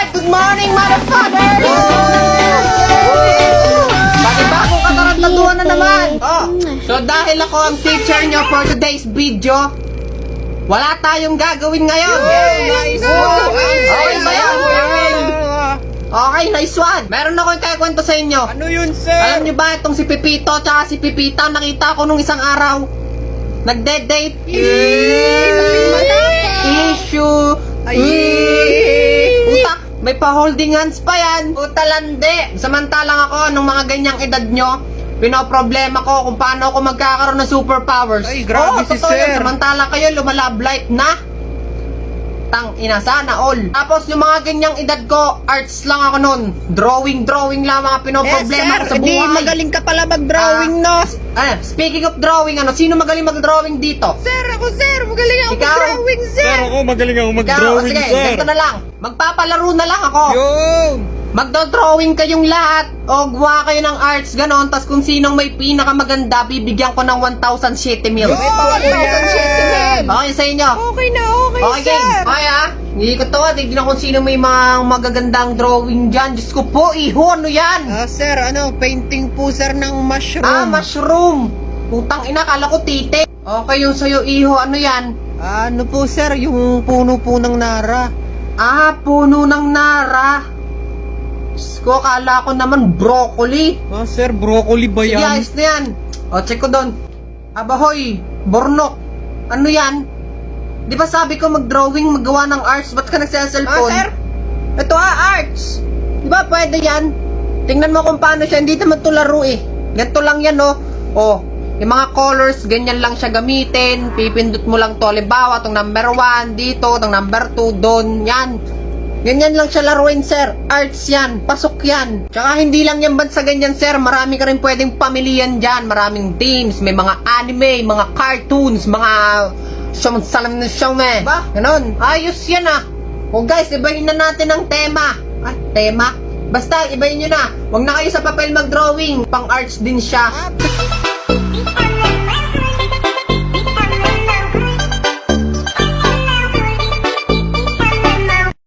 Good morning, motherfucker! Bagong katarantaduhan na naman. So dahil ako ang teacher nyo for today's video, wala tayong gagawin ngayon. Nice one! Okay ba yan? Okay, nice one. Meron ako yung kwento sa inyo. Ano yun, sir? Alam nyo ba itong si Pipito tsaka si Pipita, nakita ko nung isang araw, nagde-date. Issue. Puta, may pa-holding hands pa yan. Puta lande. Samantalang ako, nung mga ganyang edad nyo, pinoproblema ko kung paano ako magkakaroon ng superpowers. Ay, grabe si totoo sir. yan. Samantalang kayo, lumalablight na. Tang ina, sana all. Tapos yung mga ganyang edad ko, arts lang ako nun. Drawing lang mga pinoproblema ko sa Hindi, buhay. magaling ka pala mag-drawing, no? Speaking of drawing, sino magaling mag-drawing dito? Sir, magaling ako Ikaw? mag-drawing, sir! Sir, ako magaling ako Ikaw, mag-drawing, sige, sir. ganito na lang. Magpapalaro na lang ako. Yun! Magdo-drawing kayong lahat o gumawa kayo ng arts, ganon. Tas kung sinong may pinakamaganda, bibigyan ko ng 1,000 shitty meals. May pa 1,000 shitty meal! Okay sa inyo? Okay na, okay, Okay, sir! game. Okay, ha? Hindi ko to, tignan kung sino may mga magagandang drawing dyan. Diyos ko po, iho, ano yan? Sir, painting po, sir, ng mushroom. Mushroom. Putang ina, kala ko tite. Okay, yung sa'yo, iho, ano yan? Ano po, sir, yung puno po ng nara. Puno ng nara. Diyos ko, kala ko naman broccoli. Sir, broccoli ba Sige, yan? ayos na yan. Check ko doon. Abahoy, bornok. Ano yan? Di ba sabi ko mag-drawing, maggawa ng arts? Ba't ka nagsa-cellphone? Sir? Ito arts. Di ba pwede yan? Tingnan mo kung paano siya. Hindi naman to laro eh. Ganito lang yan, no? Yung mga colors, ganyan lang siya gamitin. Pipindot mo lang to. Halimbawa, itong number 1 dito, itong number 2 doon. Yan. Ganyan lang siya laruin, sir. Arts yan. Pasok yan. Tsaka hindi lang yan bansa ganyan, sir. Marami ka rin pwedeng pamilihan dyan. Maraming teams. May mga anime, mga cartoons, mga salam na showme. Ba? Ganon. Ayos yan ah. Guys, ibahin na natin ang tema. Tema? Basta, ibahin nyo na. Huwag na kayo sa papel mag-drawing. Pang-arts din siya.